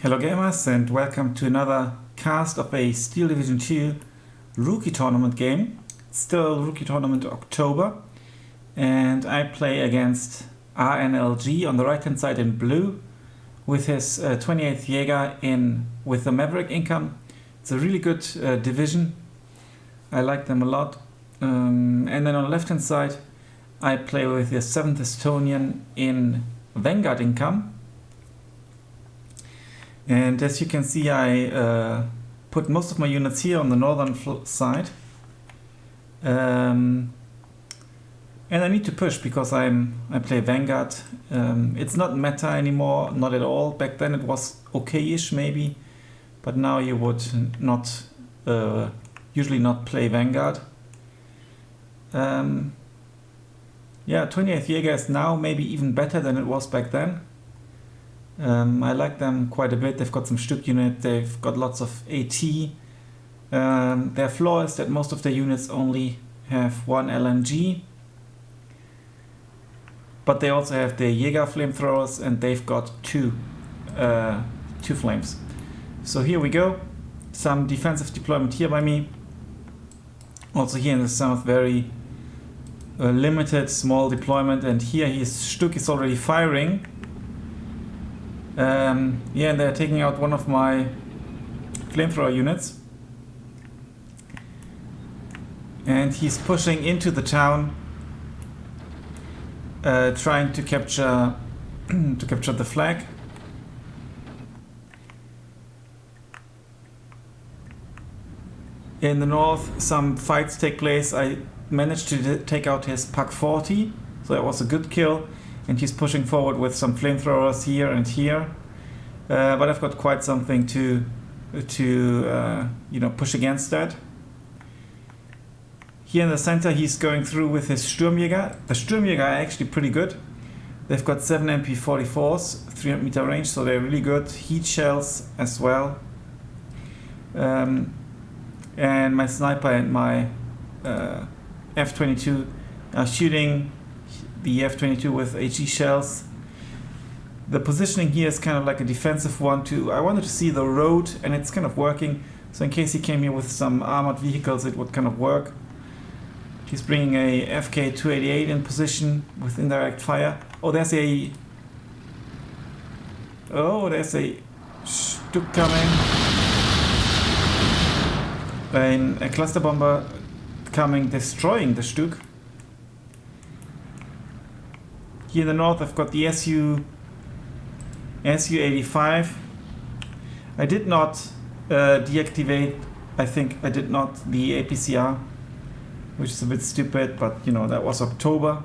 Hello gamers and welcome to another cast of a Steel Division 2 Rookie Tournament game. Still Rookie Tournament October, and I play against RNLG on the right hand side in blue with his 28th Jäger with the Maverick income. It's a really good division. I like them a lot. And then on the left hand side I play with the 7th Estonian in Vanguard income. And as you can see, I put most of my units here on the northern side. And I need to push because I play Vanguard. It's not meta anymore, not at all. Back then it was okay-ish maybe, but now you would not usually not play Vanguard. Yeah, 28th Jäger is now maybe even better than it was back then. I like them quite a bit. They've got some Stück unit, they've got lots of AT. Their flaw is that most of their units only have one LMG. But they also have the Jäger flamethrowers and they've got two flames. So here we go. Some defensive deployment here by me. Also here in the south, very limited small deployment, and here his Stück is already firing. Yeah, and they're taking out one of my flamethrower units. And he's pushing into the town, trying to capture the flag. In the north, some fights take place. I managed to take out his Pak 40, so that was a good kill. And he's pushing forward with some flamethrowers here and here. But I've got quite something to push against that. Here in the center, he's going through with his Sturmjäger. The Sturmjäger are actually pretty good. They've got 7 MP44s, 300 meter range, so they're really good. Heat shells as well. And my sniper and my F-22 are shooting the F-22 with HE shells. The positioning here is kind of like a defensive one too. I wanted to see the road, and it's kind of working. So in case he came here with some armored vehicles, it would kind of work. He's bringing a FK-288 in position with indirect fire. Oh, there's a Stück coming. A cluster bomber coming, destroying the Stück. Here in the north, I've got the SU-85. I did not deactivate, I think I did not, the APCR, which is a bit stupid, but you know, that was October.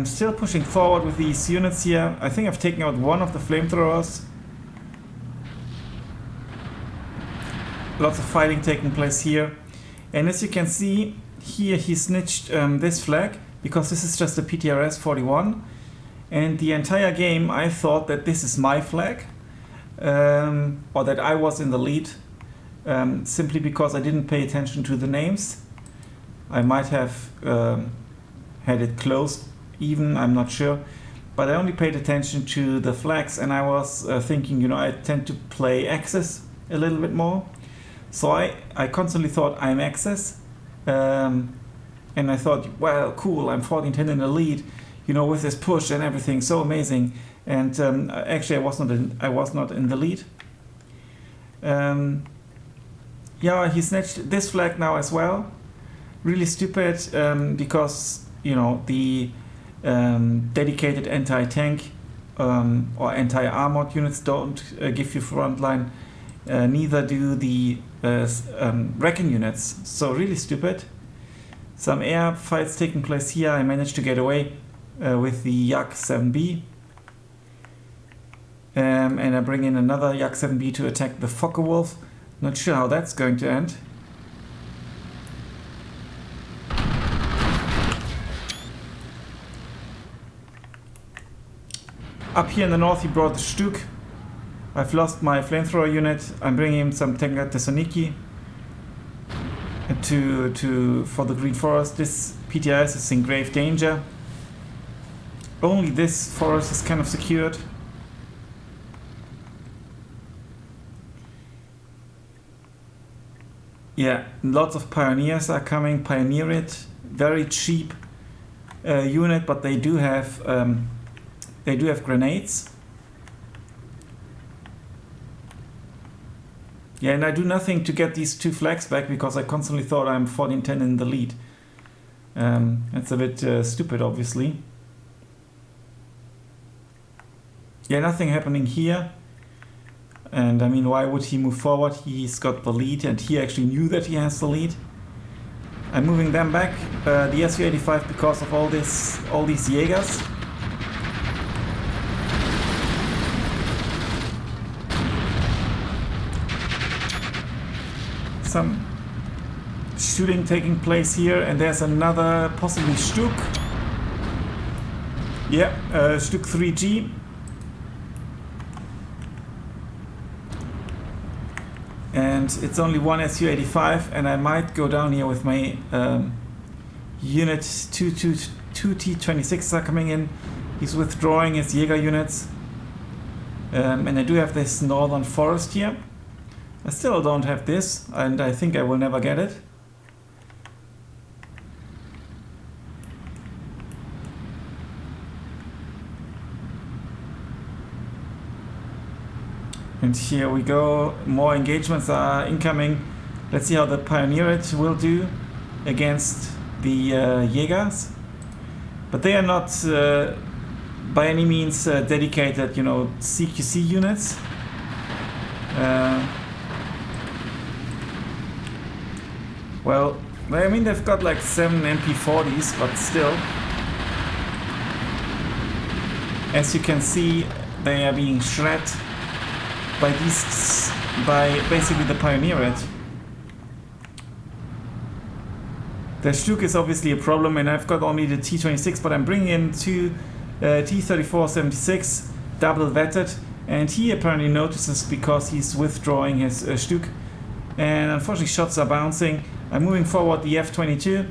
Still pushing forward with these units here. I think I've taken out one of the flamethrowers. Lots of fighting taking place here. And as you can see, here he snitched this flag, because this is just a PTRS 41. And the entire game I thought that this is my flag, or that I was in the lead, simply because I didn't pay attention to the names. I might have had it closed even, I'm not sure, but I only paid attention to the flags, and I was thinking, you know, I tend to play Axis a little bit more. So I constantly thought I'm Axis, and I thought, well, cool, I'm 14-10 in the lead, you know, with this push and everything, so amazing. And actually, I was not in the lead. Yeah, he snatched this flag now as well. Really stupid, because you know the dedicated anti-tank or anti-armored units don't give you frontline. Neither do the Recon units. So really stupid. Some air fights taking place here. I managed to get away with the Yak-7B. And I bring in another Yak-7B to attack the Focke-Wulf. Not sure how that's going to end. Up here in the north he brought the Stück. I've lost my flamethrower unit. I'm bringing him some Tenga Thessaloniki for the Green Forest. This PTRS is in grave danger. Only this forest is kind of secured. Yeah, lots of pioneers are coming. Pioneer it, very cheap unit, but they do have grenades. Yeah, and I do nothing to get these 2 flags back because I constantly thought I'm 14-10 in the lead. That's a bit stupid, obviously. Yeah, nothing happening here. And I mean, why would he move forward? He's got the lead, and he actually knew that he has the lead. I'm moving them back, the Su-85, because of all these Jägers. Some shooting taking place here, and there's another, possibly Stuk. Yeah, Stuk 3G. And it's only one Su-85, and I might go down here with my unit. 2 T-26s are coming in. He's withdrawing his Jäger units. And I do have this northern forest here. I still don't have this, and I think I will never get it. And here we go, more engagements are incoming. Let's see how the Pioneerate will do against the Jägers. But they are not by any means dedicated, CQC units. Well, I mean, they've got like 7 MP40s, but still. As you can see, they are being shredded by basically the Pioneerate. The Stuk is obviously a problem, and I've got only the T-26, but I'm bringing in 2 T-34-76 double vetted, and he apparently notices because he's withdrawing his Stuk, and unfortunately shots are bouncing. I'm moving forward the F-22.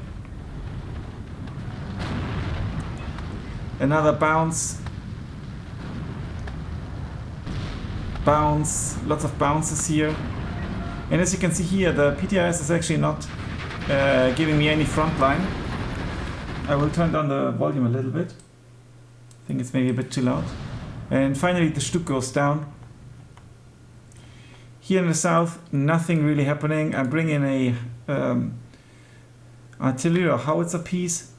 Another bounce, lots of bounces here. And as you can see here, the PTRS is actually not giving me any front line. I will turn down the volume a little bit. I think it's maybe a bit too loud. And finally the Stuk goes down. Here in the south, nothing really happening. I'm bringing a artillery or howitzer piece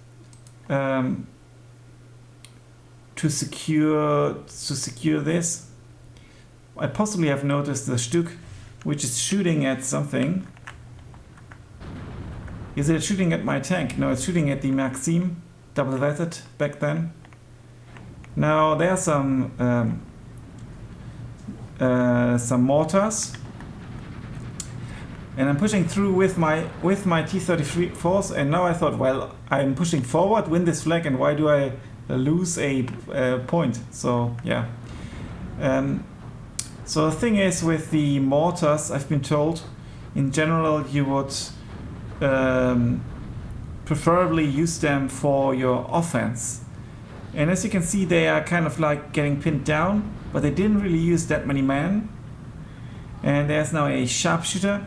to secure this. I possibly have noticed the Stuk, which is shooting at something. Is it shooting at my tank? No, it's shooting at the Maxim, double vetted back then. Now there are some mortars, and I'm pushing through with my T-34s. And now I thought, well, I'm pushing forward, win this flag, and why do I lose a point? So yeah. So the thing is, with the mortars, I've been told, in general, you would preferably use them for your offense. And as you can see, they are kind of like getting pinned down, but they didn't really use that many men. And there's now a sharpshooter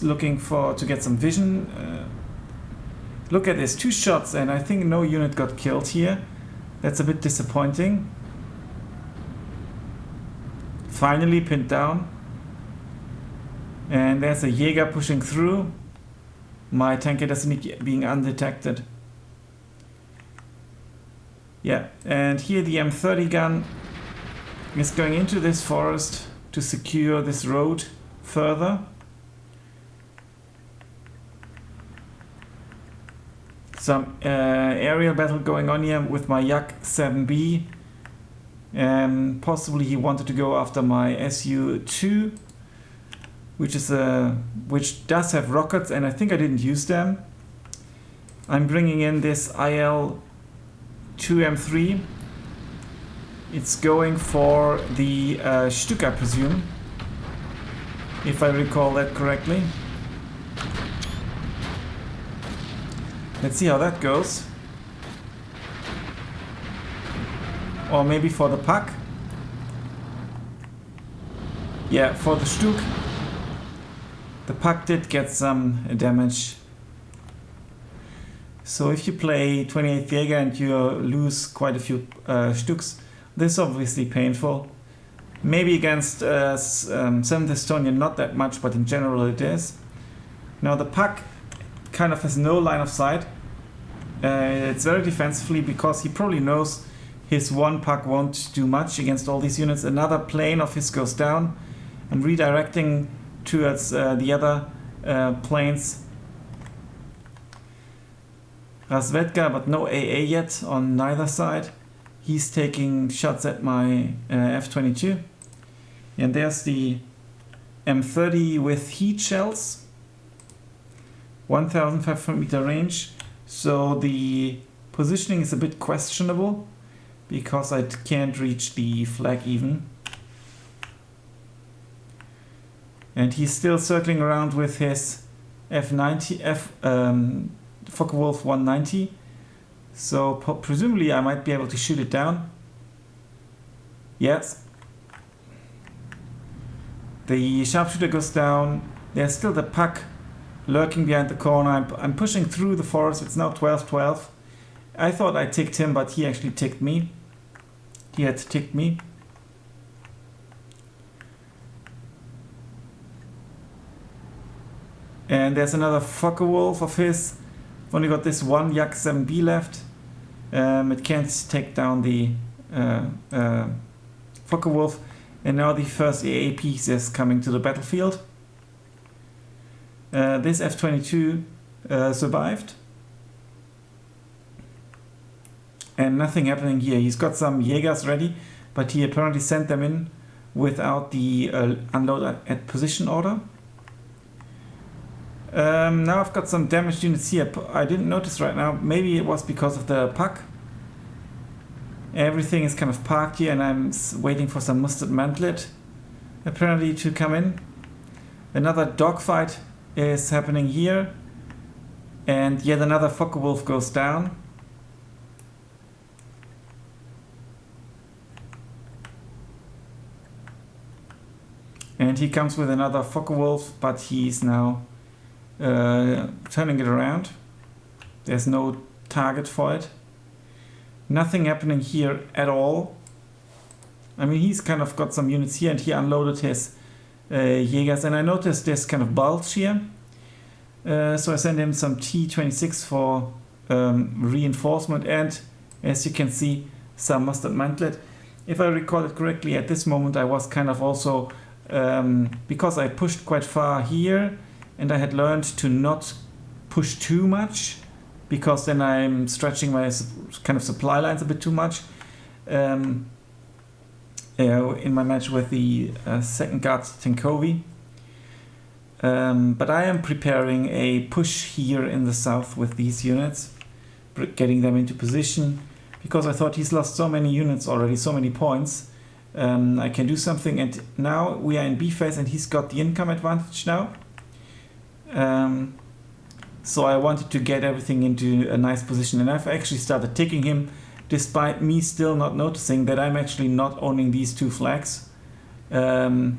looking to get some vision. Look at this, 2 shots, and I think no unit got killed here. That's a bit disappointing. Finally pinned down. And there's a Jäger pushing through. My tank doesn't being undetected. Yeah, and here the M30 gun is going into this forest to secure this road further. Some aerial battle going on here with my Yak 7B. Possibly he wanted to go after my Su-2, which does have rockets, and I think I didn't use them. I'm bringing in this IL-2M3. It's going for the Stuk, I presume, if I recall that correctly. Let's see how that goes. Or maybe for the pack. Yeah, for the Stuk. The puck did get some damage. So if you play 28th Jäger and you lose quite a few Stücks, this is obviously painful. Maybe against 7th Estonian not that much, but in general it is. Now the puck kind of has no line of sight. It's very defensively because he probably knows his one puck won't do much against all these units. Another plane of his goes down. I'm redirecting towards the other planes. Razvedka, but no AA yet on neither side. He's taking shots at my F-22. And there's the M30 with heat shells. 1,500 meter range. So the positioning is a bit questionable because I can't reach the flag even. And he's still circling around with his F-90, Focke-Wulf 190. So presumably I might be able to shoot it down. Yes. The sharpshooter goes down. There's still the puck lurking behind the corner. I'm pushing through the forest. It's now 12-12. I thought I ticked him, but he actually ticked me. He had ticked me. And there's another Focke-Wulf of his. I've only got this one Yak 7B left. It can't take down the Focke-Wulf. And now the first AA piece is coming to the battlefield. This F-22 survived. And nothing happening here. He's got some Jägers ready, but he apparently sent them in without the unload at position order. Now I've got some damaged units here. I didn't notice right now. Maybe it was because of the puck. Everything is kind of parked here and I'm waiting for some mustard mantlet apparently to come in. Another dogfight is happening here. And yet another Focke-Wulf goes down. And he comes with another Focke-Wulf, but he's now turning it around. There's no target for it. Nothing happening here at all. I mean, he's kind of got some units here and he unloaded his Jägers. And I noticed this kind of bulge here. So I sent him some T-26 for reinforcement and, as you can see, some mustard mantlet. If I recall it correctly, at this moment I was kind of also, because I pushed quite far here, and I had learned to not push too much, because then I'm stretching my kind of supply lines a bit too much in my match with the second guard Tenkovi. But I am preparing a push here in the south with these units, getting them into position, because I thought he's lost so many units already, so many points. I can do something, and now we are in B phase and he's got the income advantage now. So I wanted to get everything into a nice position, and I've actually started ticking him despite me still not noticing that I'm actually not owning these two flags. Now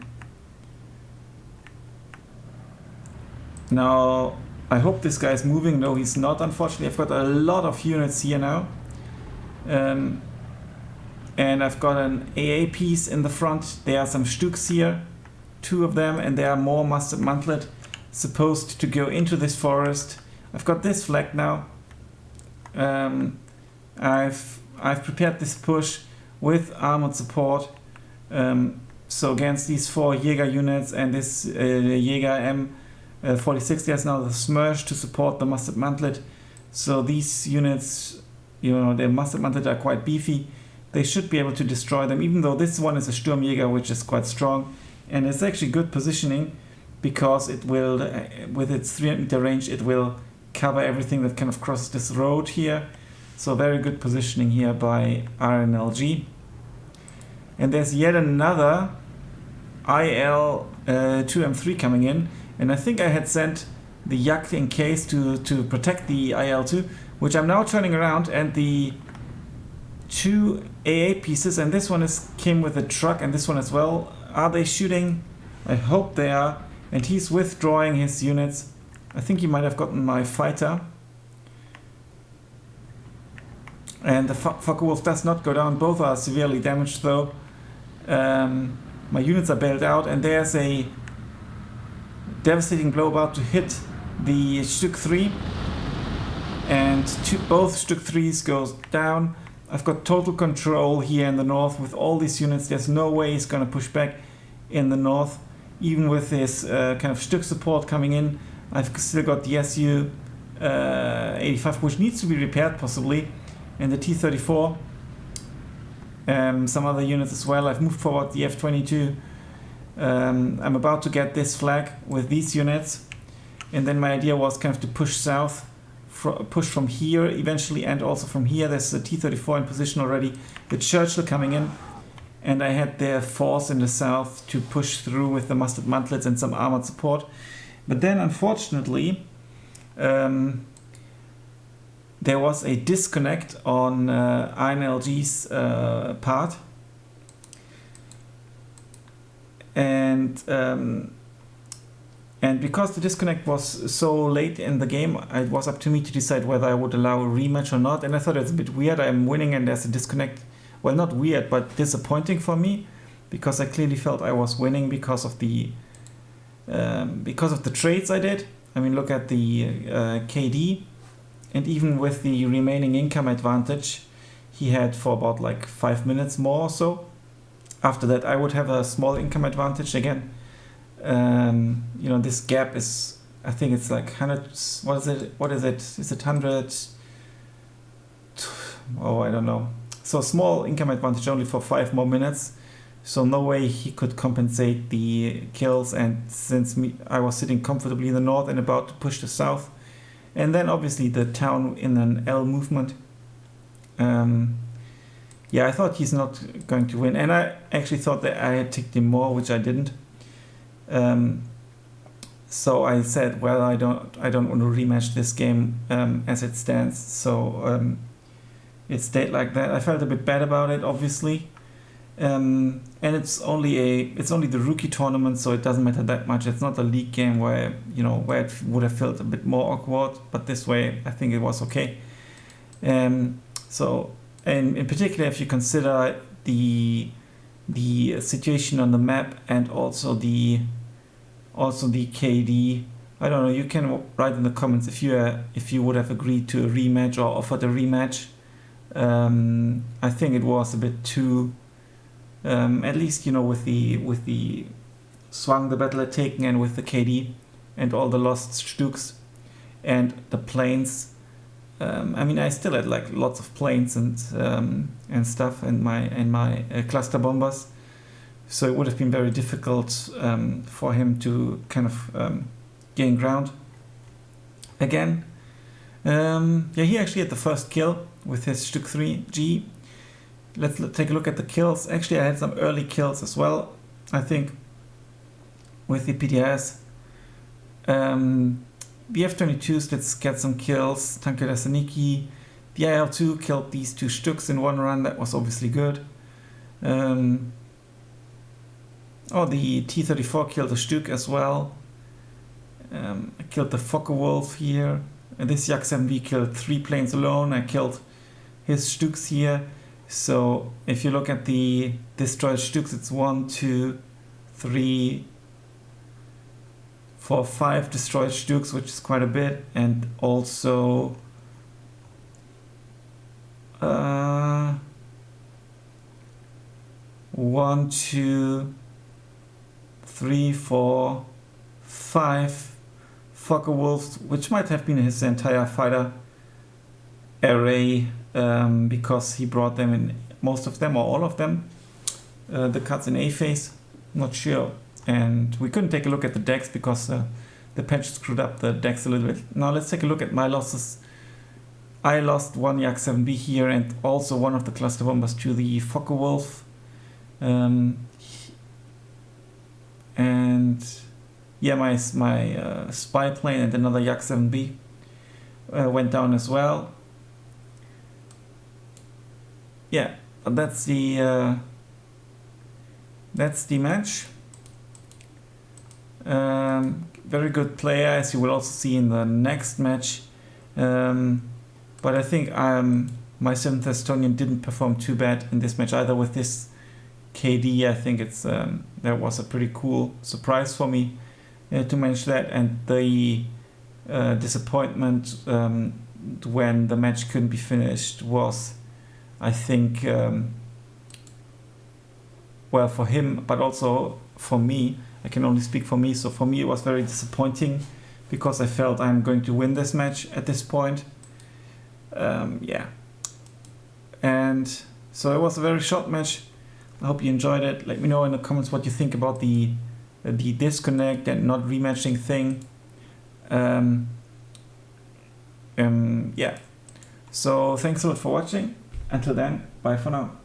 I hope this guy's moving. No, he's not, unfortunately. I've got a lot of units here now. And I've got an AA piece in the front. There are some Stücks here, 2 of them, and there are more mustard mantlet supposed to go into this forest. I've got this flag now. I've prepared this push with armored support. So against these 4 Jäger units and this Jäger M46, there's now the Smersh to support the mustard mantlet. So these units, you know, their mustard mantlet are quite beefy. They should be able to destroy them, even though this one is a Sturmjäger, which is quite strong. And it's actually good positioning, because it will, with its 300 meter range, it will cover everything that kind of crosses this road here. So very good positioning here by RNLG. And there's yet another IL-2M3 coming in. And I think I had sent the Yak in case to protect the IL-2, which I'm now turning around, and the 2 AA pieces, and this one came with a truck, and this one as well. Are they shooting? I hope they are. and he's withdrawing his units. I think he might have gotten my fighter. And the Focke-Wulf does not go down. Both are severely damaged though. My units are bailed out, and there's a devastating blow about to hit the Stück 3. And both Stück 3s goes down. I've got total control here in the north with all these units. There's no way he's going to push back in the north. Even with this kind of Stück support coming in, I've still got the Su 85, which needs to be repaired possibly, and the T-34. Some other units as well. I've moved forward the F-22. I'm about to get this flag with these units, and then my idea was kind of to push south, push from here eventually, and also from here. There's the T-34 in position already, the Churchill coming in, and I had their force in the south to push through with the mustard mantlets and some armored support. But then unfortunately there was a disconnect on RNLG's part, and because the disconnect was so late in the game, it was up to me to decide whether I would allow a rematch or not. And I thought it's a bit weird. I'm winning and there's a disconnect. Well, not weird, but disappointing for me, because I clearly felt I was winning because of the trades I did. I mean, look at the KD, and even with the remaining income advantage he had for about like 5 minutes more or so. After that, I would have a small income advantage again. You know, this gap is, I think it's like 100, what is it? Is it 100? Oh, I don't know. So small income advantage only for 5 more minutes. So no way he could compensate the kills, and since I was sitting comfortably in the north and about to push the south. And then obviously the town in an L movement. Yeah, I thought he's not going to win, and I actually thought that I had ticked him more, which I didn't. So I said, well, I don't want to rematch this game as it stands. So it stayed like that. I felt a bit bad about it, obviously, and it's only the rookie tournament, so it doesn't matter that much. It's not a league game where it would have felt a bit more awkward, but this way I think it was okay. So, and in particular, if you consider the situation on the map and also the KD, I don't know. You can write in the comments if you would have agreed to a rematch or offered a rematch. I think it was a bit too, at least with the Swang the battle had taken, and with the KD and all the lost Stuks and the planes. I mean, I still had like lots of planes and stuff and my cluster bombers, so it would have been very difficult for him to kind of gain ground again. Yeah, he actually had the first kill with his Stück 3G. Let's take a look at the kills. Actually, I had some early kills as well, I think, with the PTS. The F-22s, let's get some kills. Tanker Thessaloniki. The IL-2 killed these 2 Stücks in one run. That was obviously good. The T-34 killed a Stück as well. I killed the Focke-Wulf here. And this Yak-7B killed 3 planes alone. I killed his Stücks here. So if you look at the destroyed Stücks, it's 1, 2, 3, 4, 5 destroyed Stücks, which is quite a bit, and also 1, 2, 3, 4, 5 Focke-Wulfs, which might have been his entire fighter array, because he brought them in, most of them or all of them. The cuts in A phase, not sure. And we couldn't take a look at the decks because the patch screwed up the decks a little bit. Now let's take a look at my losses. I lost 1 Yak-7B here and also one of the cluster bombers to the Focke-Wulf. And yeah, my spy plane and another Yak-7B went down as well. Yeah, but that's the match. Very good player, as you will also see in the next match. But I think my 7th Estonian didn't perform too bad in this match either with this KD. I think that was a pretty cool surprise for me to manage that. And the disappointment when the match couldn't be finished was, I think, well, for him, but also for me. I can only speak for me. So for me, it was very disappointing because I felt I'm going to win this match at this point. Yeah. And so it was a very short match. I hope you enjoyed it. Let me know in the comments what you think about the disconnect and not rematching thing. Yeah. So thanks a lot for watching. Until then, bye for now.